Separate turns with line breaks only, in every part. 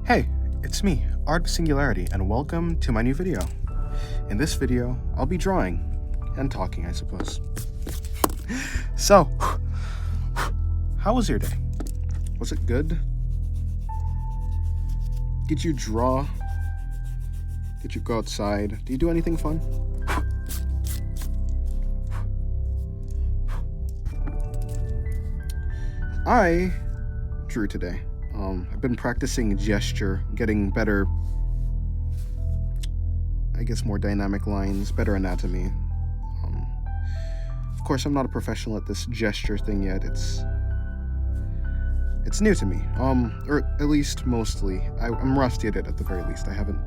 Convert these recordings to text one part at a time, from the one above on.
Hey, it's me, Art Singularity, and welcome to my new video. In this video, I'll be drawing and talking, I suppose. So, how was your day? Was it good? Did you draw? Did you go outside? Did you do anything fun? I drew today. I've been practicing gesture, getting better, I guess more dynamic lines, better anatomy. Of course, I'm not a professional at this gesture thing yet. It's new to me, or at least mostly. I'm rusty at it at the very least. I haven't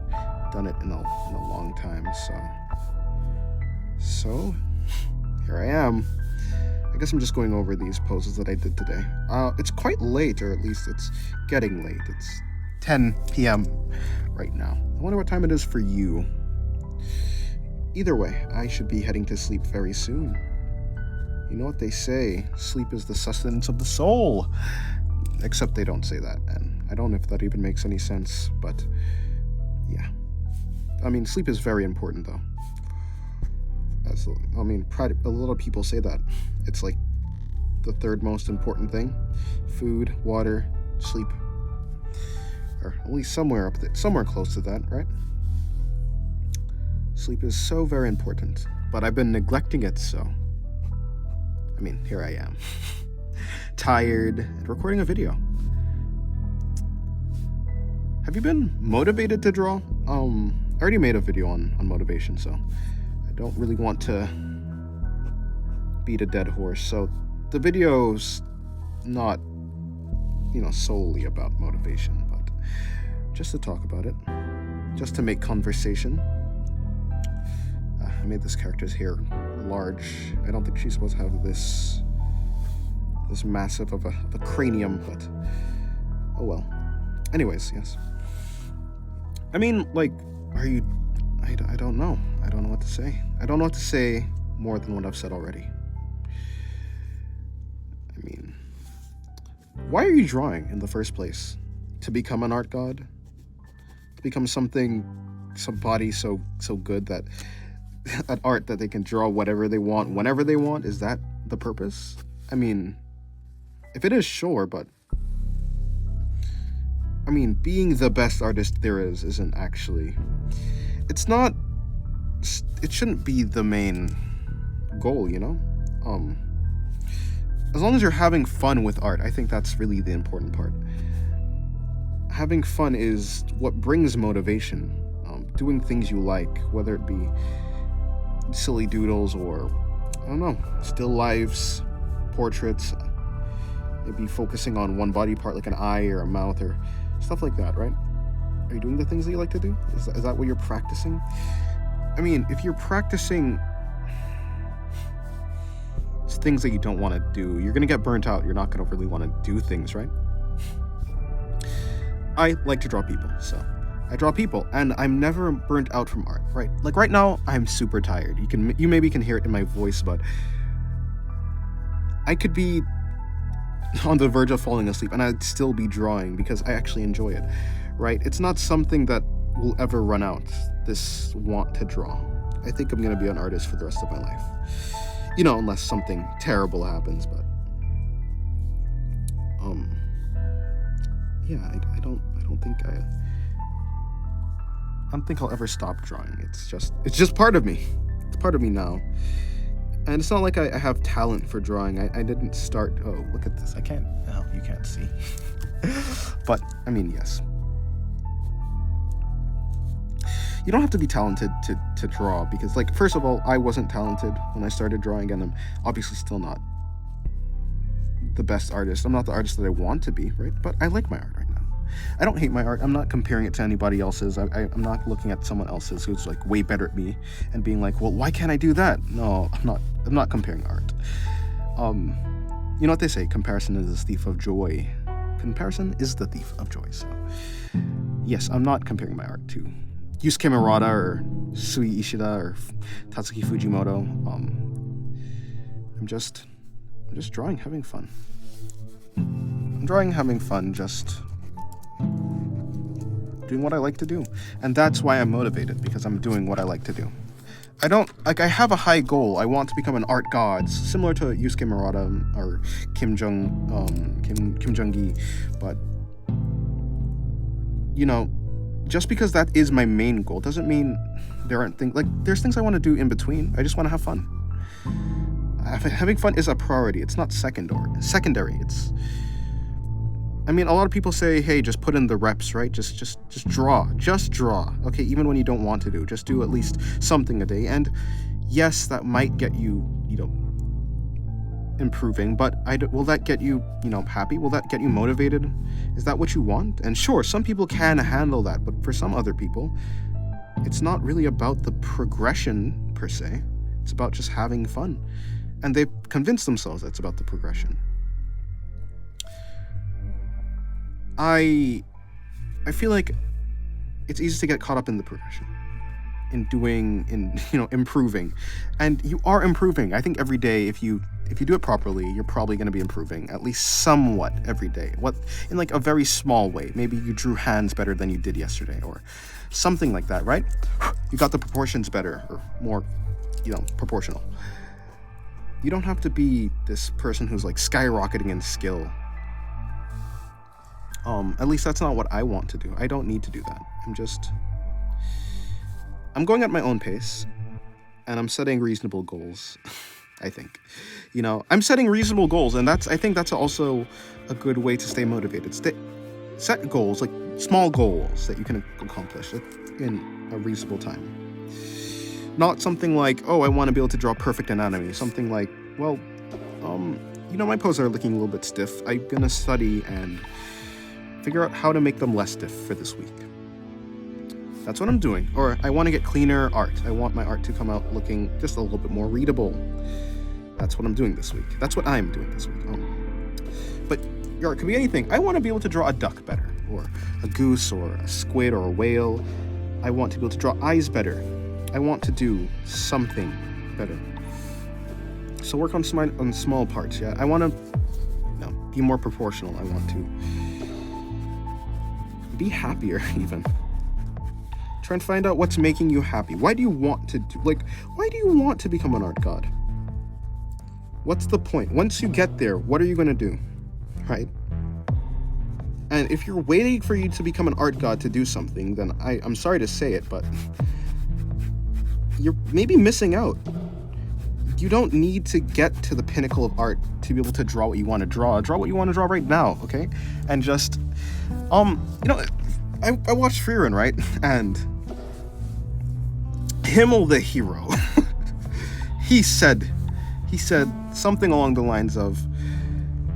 done it in a long time, so here I am. I guess I'm just going over these poses that I did today. It's quite late, or at least it's getting late. It's 10 p.m. right now. I wonder what time it is for you. Either way, I should be heading to sleep very soon. You know what they say, sleep is the sustenance of the soul. Except they don't say that, and I don't know if that even makes any sense, but yeah. I mean, sleep is very important, though. A lot of people say that. It's like the third most important thing. Food, water, sleep. Or at least somewhere up there, somewhere close to that, right? Sleep is so very important, but I've been neglecting it, so here I am. Tired and recording a video. Have you been motivated to draw? I already made a video on motivation, so I don't really want to beat a dead horse. So the video's not, solely about motivation, but just to talk about it, just to make conversation. I made this character's hair large. I don't think she's supposed to have this massive of a cranium, but oh well. Anyways, yes. I don't know. I don't know what to say. I don't know what to say more than what I've said already. Why are you drawing in the first place? To become an art god? To become somebody so good that at art that they can draw whatever they want, whenever they want? Is that the purpose? If it is, sure, but being the best artist there is isn't actually, it shouldn't be the main goal, as long as you're having fun with art, I think that's really the important part. Having fun is what brings motivation. Doing things you like, whether it be silly doodles or, still lifes, portraits, maybe focusing on one body part like an eye or a mouth or stuff like that, right? Are you doing the things that you like to do? Is that what you're practicing? If you're practicing things that you don't want to do, you're going to get burnt out. You're not going to really want to do things, right? I like to draw people, so I draw people, and I'm never burnt out from art, right? Like right now, I'm super tired. You maybe can hear it in my voice, but I could be on the verge of falling asleep, and I'd still be drawing because I actually enjoy it, right? It's not something that will ever run out, this want to draw. I think I'm going to be an artist for the rest of my life. Unless something terrible happens, but yeah, I don't think I'll ever stop drawing. It's just part of me. It's part of me now. And it's not like I have talent for drawing. I didn't start. Oh, look at this. You can't see. But yes. You don't have to be talented to draw, because, first of all, I wasn't talented when I started drawing, and I'm obviously still not the best artist. I'm not the artist that I want to be, right? But I like my art right now. I don't hate my art. I'm not comparing it to anybody else's. I'm not looking at someone else's who's way better at me and being like, well, why can't I do that? No, I'm not comparing art. You know what they say? Comparison is the thief of joy. Comparison is the thief of joy. So yes, I'm not comparing my art to Yusuke Murata or Sui Ishida or Tatsuki Fujimoto. I'm just drawing, having fun. I'm drawing, having fun, just doing what I like to do. And that's why I'm motivated, because I'm doing what I like to do. I have a high goal. I want to become an art god, similar to Yusuke Murata or Kim Jung-gi, but just because that is my main goal doesn't mean there aren't things, there's things I want to do in between. I just want to have fun. Having fun is a priority. It's not secondary. A lot of people say, hey, just put in the reps, right? Just draw. Okay, even when you don't want to just do at least something a day. And yes, that might get you, improving, but will that get you, happy? Will that get you motivated? Is that what you want? And sure, some people can handle that, but for some other people, it's not really about the progression per se. It's about just having fun. And they've convinced themselves that's about the progression. I feel like it's easy to get caught up in the progression, in improving, and you are improving. I think every day, if you do it properly, you're probably going to be improving at least somewhat every day. What in a very small way? Maybe you drew hands better than you did yesterday, or something like that, right? You got the proportions better, or more, proportional. You don't have to be this person who's skyrocketing in skill. At least that's not what I want to do. I don't need to do that. I'm going at my own pace, and I'm setting reasonable goals. I think, I'm setting reasonable goals, and I think that's also a good way to stay motivated. Set goals, small goals that you can accomplish in a reasonable time. Not something like, oh, I want to be able to draw perfect anatomy. Something like, well, my poses are looking a little bit stiff. I'm gonna study and figure out how to make them less stiff for this week. That's what I'm doing. Or I want to get cleaner art. I want my art to come out looking just a little bit more readable. That's what I'm doing this week. That's what I'm doing this week. But your art could be anything. I want to be able to draw a duck better, or a goose, or a squid, or a whale. I want to be able to draw eyes better. I want to do something better. So work on small parts. Yeah, I want to be more proportional. I want to be happier, even. Try and find out what's making you happy. Why do you want to why do you want to become an art god? What's the point? Once you get there, what are you going to do? Right? And if you're waiting for you to become an art god to do something, then I'm sorry to say it, but you're maybe missing out. You don't need to get to the pinnacle of art to be able to draw what you want to draw. Draw what you want to draw right now, okay? And just, I watched Frieren, right? And Himmel the hero, he said something along the lines of,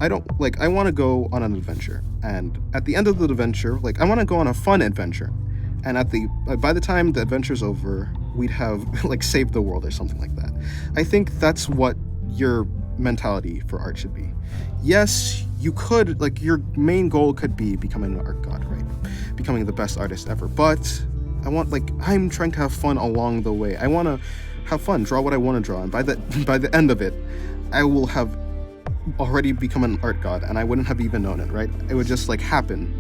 I want to go on an adventure, and at the end of the adventure, I want to go on a fun adventure, and by the time the adventure's over, we'd have saved the world or something like that. I think that's what your mentality for art should be. Yes, you could, your main goal could be becoming an art god, right? Becoming the best artist ever, but I'm trying to have fun along the way. I want to have fun, draw what I want to draw, and by the end of it, I will have already become an art god, and I wouldn't have even known it, right? It would just happen,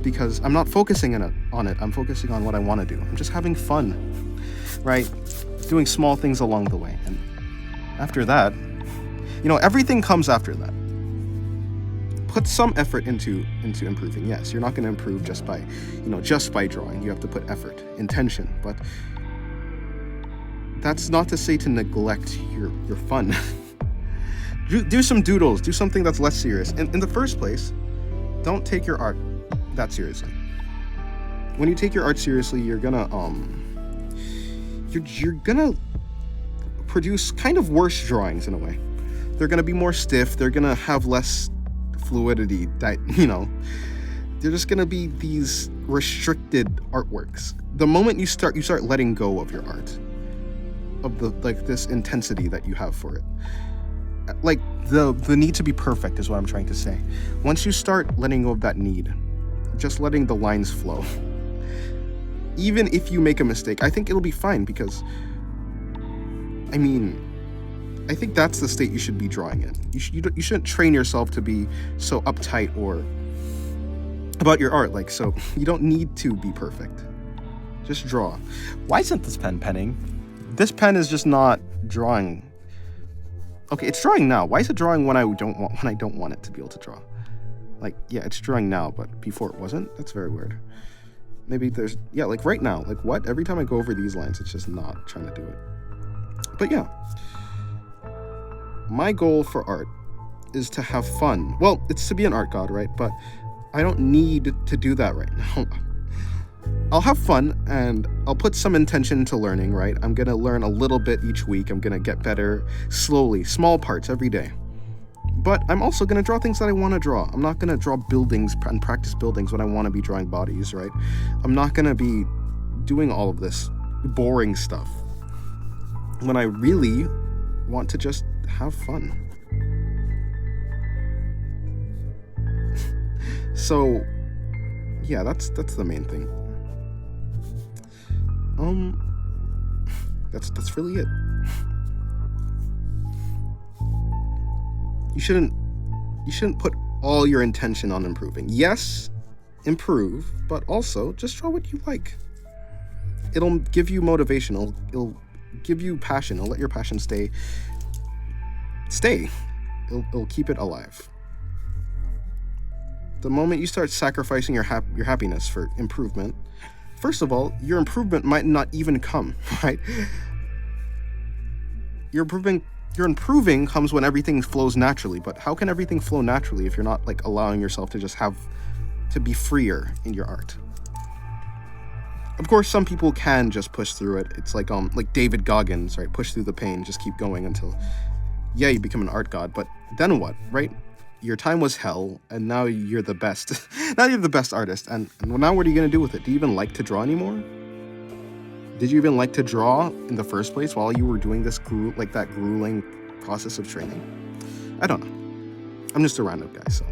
because I'm not focusing on it. I'm focusing on what I want to do. I'm just having fun, right? Doing small things along the way, and after that, everything comes after that. Put some effort into improving. Yes, you're not going to improve just by drawing. You have to put effort, intention, but that's not to say to neglect your fun. Do some doodles. Do something that's less serious. In the first place, don't take your art that seriously. When you take your art seriously, you're gonna produce kind of worse drawings in a way. They're gonna be more stiff. They're gonna have less fluidity. They're just gonna be these restricted artworks. The moment you start letting go of your art, of this intensity that you have for it. The need to be perfect is what I'm trying to say. Once you start letting go of that need, just letting the lines flow, even if you make a mistake, I think it'll be fine, because I think that's the state you should be drawing in. You shouldn't train yourself to be so uptight or about your art. Like, so you don't need to be perfect. Just draw. Why isn't this pen penning? This pen is just not drawing. Okay, it's drawing now. Why is it drawing when I don't want it to be able to draw? Like, yeah, it's drawing now, but before it wasn't? That's very weird. Maybe there's, yeah, like right now, like what? Every time I go over these lines, it's just not trying to do it. But yeah, my goal for art is to have fun. Well, it's to be an art god, right? But I don't need to do that right now. I'll have fun and I'll put some intention into learning, right? I'm gonna learn a little bit each week. I'm gonna get better slowly, small parts every day. But I'm also gonna draw things that I wanna draw. I'm not gonna draw buildings and practice buildings when I wanna be drawing bodies, right? I'm not gonna be doing all of this boring stuff when I really want to just have fun. So, yeah, that's the main thing. That's really it. You shouldn't put all your intention on improving. Yes, improve, but also just draw what you like. It'll give you motivation. It'll give you passion. It'll let your passion stay. It'll keep it alive. The moment you start sacrificing your happiness for improvement, first of all, your improvement might not even come, right? Your improving comes when everything flows naturally, but how can everything flow naturally if you're not like allowing yourself to just to be freer in your art? Of course, some people can just push through it. It's like David Goggins, right? Push through the pain, just keep going until, yeah, you become an art god. But then what, right? Your time was hell, and now you're the best. Now you're the best artist, and now what are you gonna do with it? Do you even like to draw anymore? Did you even like to draw in the first place while you were doing this that grueling process of training? I don't know. I'm just a random guy, so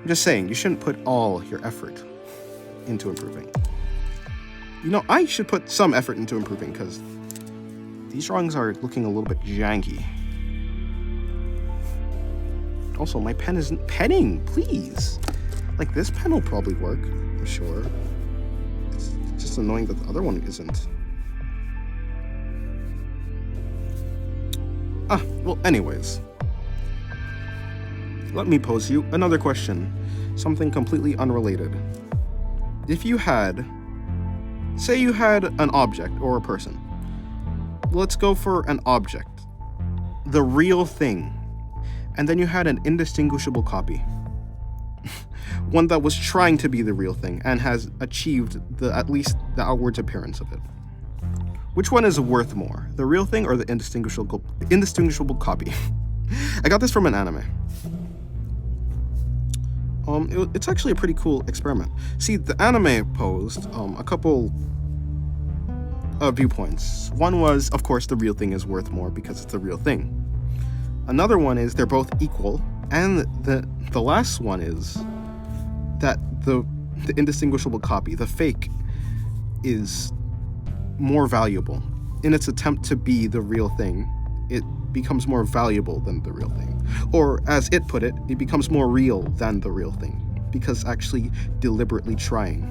I'm just saying you shouldn't put all your effort into improving. You know, I should put some effort into improving because these drawings are looking a little bit janky. Also, my pen isn't penning, please. Like, this pen will probably work, I'm sure. It's just annoying that the other one isn't. Well, anyways. Let me pose you another question. Something completely unrelated. If you say you had an object or a person. Let's go for an object. The real thing. And then you had an indistinguishable copy. One that was trying to be the real thing and has achieved at least the outward appearance of it. Which one is worth more, the real thing or the indistinguishable copy? I got this from an anime. It's actually a pretty cool experiment. See, the anime posed a couple of viewpoints. One was, of course, the real thing is worth more because it's the real thing. Another one is they're both equal, and the last one is that the indistinguishable copy, the fake, is more valuable. In its attempt to be the real thing, it becomes more valuable than the real thing. Or, as it put it, it becomes more real than the real thing, because actually deliberately trying.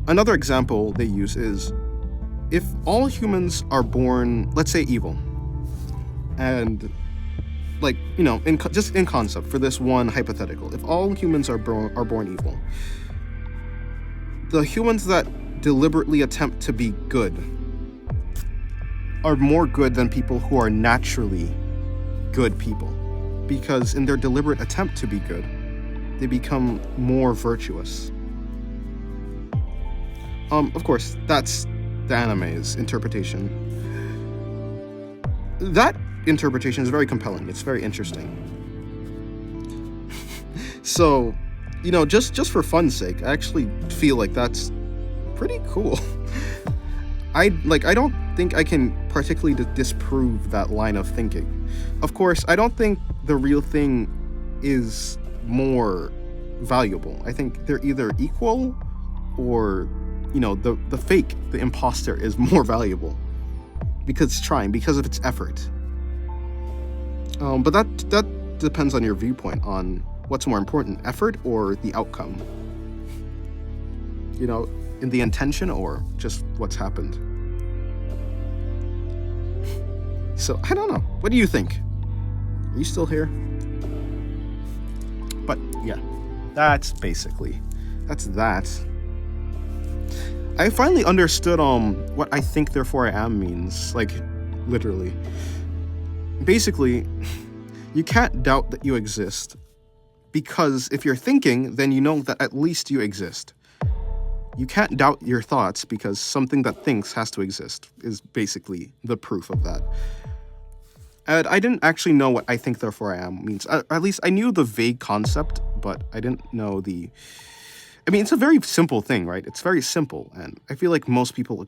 Another example they use is, if all humans are born, let's say, evil, and just in concept for this one hypothetical, if all humans are born evil, the humans that deliberately attempt to be good are more good than people who are naturally good people, because in their deliberate attempt to be good, they become more virtuous. Of course, that's the anime's interpretation. That interpretation is very compelling. It's very interesting. So, just for fun's sake, I actually feel like that's pretty cool. I don't think I can particularly disprove that line of thinking. Of course, I don't think the real thing is more valuable. I think they're either equal or, the fake, the imposter, is more valuable because it's trying, because of its effort. But that depends on your viewpoint on what's more important, effort or the outcome? You know, in the intention or just what's happened? So, I don't know. What do you think? Are you still here? But, yeah. That's basically... That's that. I finally understood what I think therefore I am means. Like, literally. Basically, you can't doubt that you exist. Because if you're thinking, then you know that at least you exist. You can't doubt your thoughts because something that thinks has to exist, is basically the proof of that. And I didn't actually know what I think therefore I am means. At least I knew the vague concept, but I didn't know the... I mean, it's a very simple thing, right? It's very simple, and I feel like most people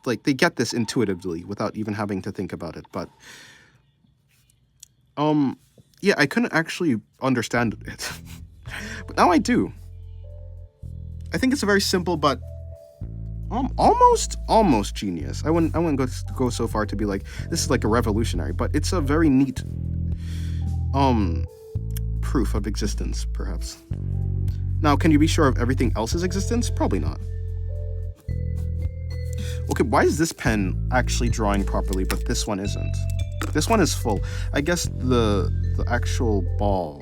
they get this intuitively without even having to think about it. But yeah, I couldn't actually understand it. But now I do. I think it's a very simple but almost genius. I wouldn't go so far to be like this is like a revolutionary, but it's a very neat proof of existence, perhaps. Now, can you be sure of everything else's existence? Probably not. Okay, why is this pen actually drawing properly, but this one isn't? This one is full. I guess the actual ball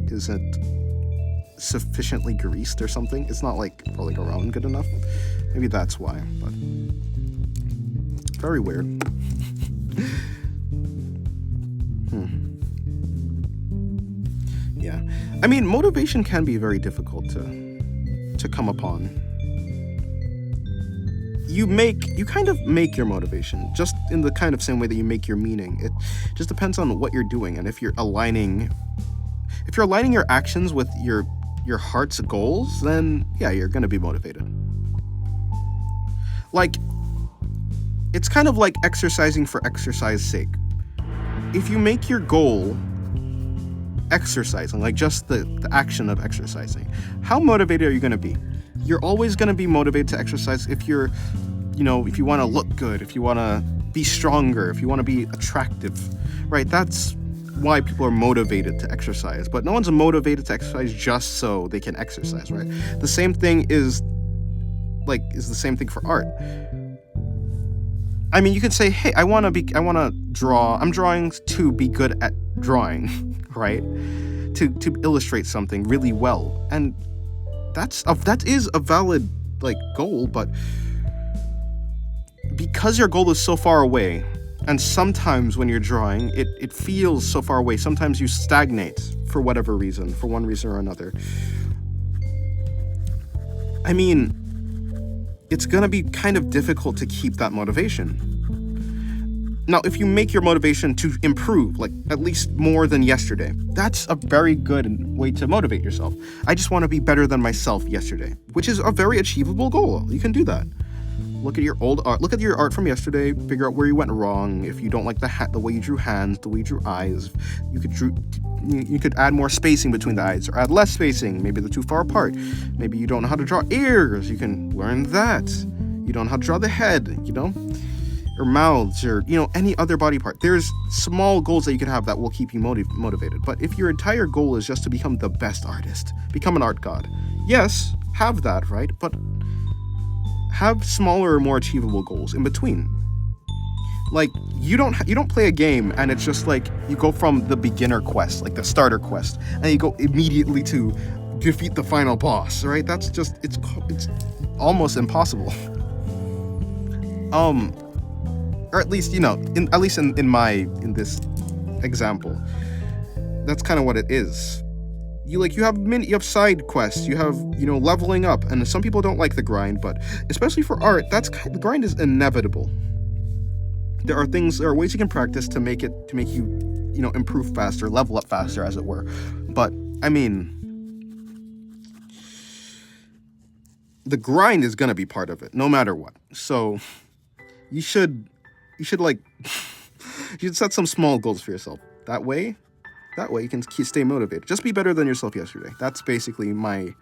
isn't sufficiently greased or something. It's not like rolling around good enough. Maybe that's why, but very weird. Yeah. I mean, motivation can be very difficult to come upon. You kind of make your motivation, just in the kind of same way that you make your meaning. It just depends on what you're doing, and if you're aligning your actions with your heart's goals, then yeah, you're gonna be motivated. Like, it's kind of like exercising for exercise's sake. If you make your goal exercising, like just the action of exercising, how motivated are you going to be? You're always going to be motivated to exercise if you're, if you want to look good, if you want to be stronger, if you want to be attractive, right? That's why people are motivated to exercise, but no one's motivated to exercise just so they can exercise, right? The same thing is the same thing for art. I mean, you could say, hey, I want to draw. I'm drawing to be good at drawing, right? To illustrate something really well. And that is a valid, goal, but because your goal is so far away, and sometimes when you're drawing, it feels so far away, sometimes you stagnate for whatever reason, for one reason or another. I mean, it's gonna be kind of difficult to keep that motivation. Now, if you make your motivation to improve, at least more than yesterday, that's a very good way to motivate yourself. I just want to be better than myself yesterday, which is a very achievable goal. You can do that. Look at your old art. Look at your art from yesterday. Figure out where you went wrong. If you don't like the way you drew hands, the way you drew eyes, you could add more spacing between the eyes, or add less spacing. Maybe they're too far apart. Maybe you don't know how to draw ears. You can learn that. You don't know how to draw the head, or mouths, or any other body part. There's small goals that you can have that will keep you motivated. But if your entire goal is just to become the best artist, become an art god, yes, have that, right? But have smaller, more achievable goals in between. You don't play a game and it's just you go from the beginner quest, the starter quest, and you go immediately to defeat the final boss, right? That's just it's almost impossible. Or at least in this example, that's kind of what it is. You have side quests, you have leveling up, and some people don't like the grind, but especially for art, the grind is inevitable. There are ways you can practice to make you improve faster, level up faster, as it were. But I mean, the grind is gonna be part of it, no matter what. So you should you should set some small goals for yourself. That way you can stay motivated. Just be better than yourself yesterday. That's basically my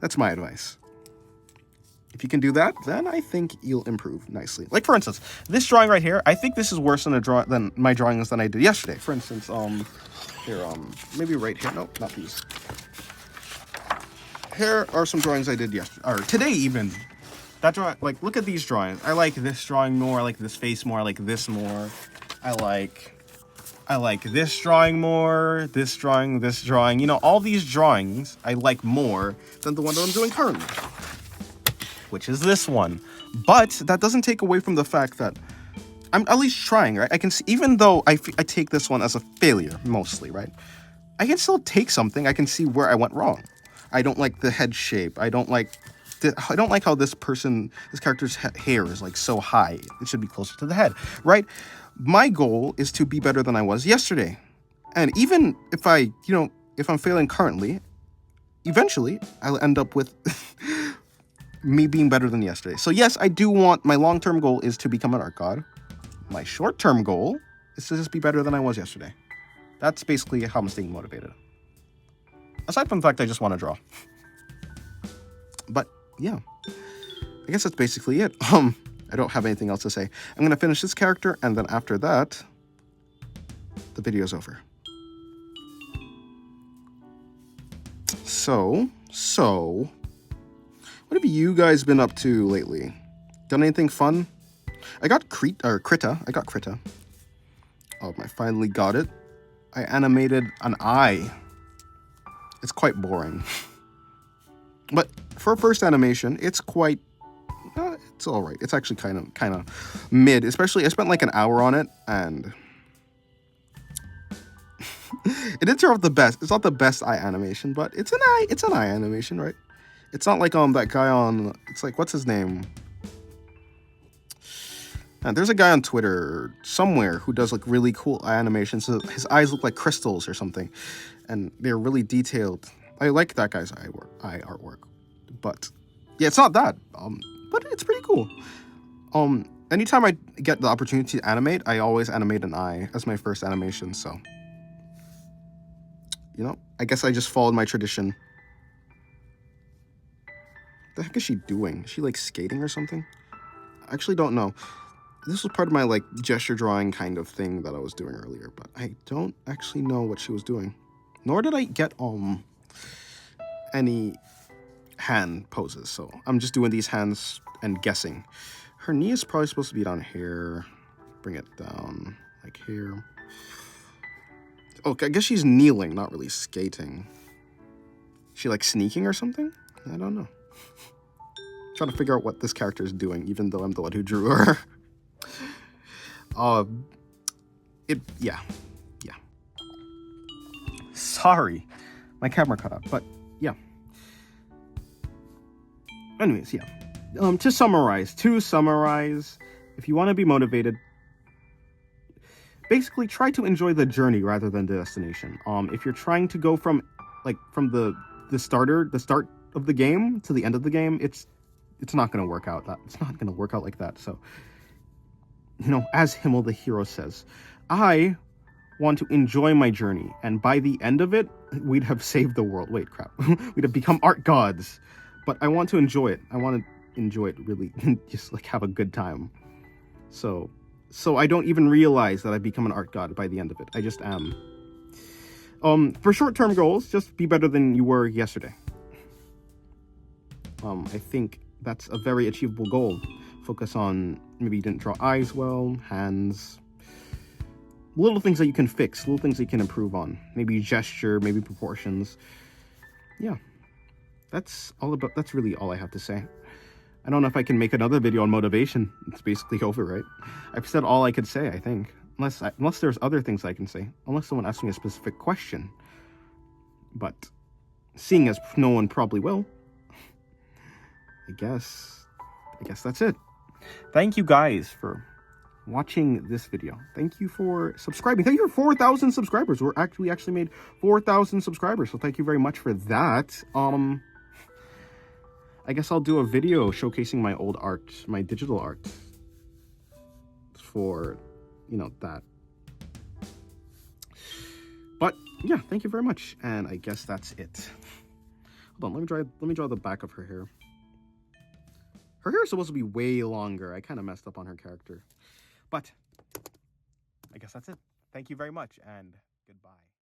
advice. If you can do that, then I think you'll improve nicely. Like, for instance, this drawing right here, I think this is worse than my drawings than I did yesterday. For instance, here, maybe right here. Nope, not these. Here are some drawings I did yesterday, or today even. That drawing, like, look at these drawings. I like this drawing more. I like this face more. I like this more. I like this drawing more. This drawing. You know, all these drawings I like more than the one that I'm doing currently, which is this one. But that doesn't take away from the fact that I'm at least trying, right? I can see, even though I take this one as a failure mostly, right? I can still take something. I can see where I went wrong. I don't like the head shape. I don't like how this character's hair is like so high. It should be closer to the head, right? My goal is to be better than I was yesterday. And even if if I'm failing currently, eventually I'll end up with me being better than yesterday. So yes, I do want, my long-term goal is to become an art god. My short-term goal is to just be better than I was yesterday. That's basically how I'm staying motivated. Aside from the fact I just want to draw. But yeah, I guess that's basically it. I don't have anything else to say. I'm going to finish this character, and then after that, the video's over. So, what have you guys been up to lately? Done anything fun? I got Krita. I got Krita. Oh, I finally got it. I animated an eye. It's quite boring. But for a first animation, it's quite... it's all right. It's actually kind of mid. Especially, I spent like an hour on it, and... it didn't turn out the best. It's not the best eye animation, but it's an eye animation, right? It's not like that guy on... It's like, what's his name? And there's a guy on Twitter somewhere who does like really cool eye animations. So his eyes look like crystals or something, and they're really detailed. I like that guy's eye artwork, but yeah, it's not that. But it's pretty cool. Anytime I get the opportunity to animate, I always animate an eye as my first animation. So, I guess I just followed my tradition. What the heck is she doing? Is she like skating or something? I actually don't know. This was part of my like gesture drawing kind of thing that I was doing earlier, but I don't actually know what she was doing. Nor did I get any hand poses, so I'm just doing these hands and guessing. Her knee is probably supposed to be down here. Bring it down like here. Okay, I guess she's kneeling, not really skating. She like sneaking or something? I don't know. Trying to figure out what this character is doing, even though I'm the one who drew her. Yeah. Sorry, my camera cut out, but yeah. Anyways, yeah. To summarize, if you want to be motivated, basically try to enjoy the journey rather than the destination. If you're trying to go from the start of the game to the end of the game, it's not going to work out. It's not going to work out like that. So, as Himmel the hero says, I want to enjoy my journey, and by the end of it, we'd have saved the world. Wait, crap. We'd have become art gods. But I want to enjoy it. I want to enjoy it really, just like have a good time. So I don't even realize that I've become an art god by the end of it. I just am. For short-term goals, just be better than you were yesterday. I think that's a very achievable goal. Focus on, maybe you didn't draw eyes well, hands, little things that you can fix, little things that you can improve on. Maybe gesture, maybe proportions. Yeah, that's really all I have to say. I don't know if I can make another video on motivation. It's basically over, right? I've said all I could say, I think. Unless there's other things I can say. Unless someone asks me a specific question. But seeing as no one probably will, I guess that's it. Thank you guys for watching this video. Thank you for subscribing. Thank you for 4,000 subscribers. We actually made 4,000 subscribers, so thank you very much for that. I guess I'll do a video showcasing my old art, my digital art, for that. But yeah, thank you very much, and I guess that's it. Hold on, let me draw the back of her hair. Her hair is supposed to be way longer. I kind of messed up on her character. But I guess that's it. Thank you very much, and goodbye.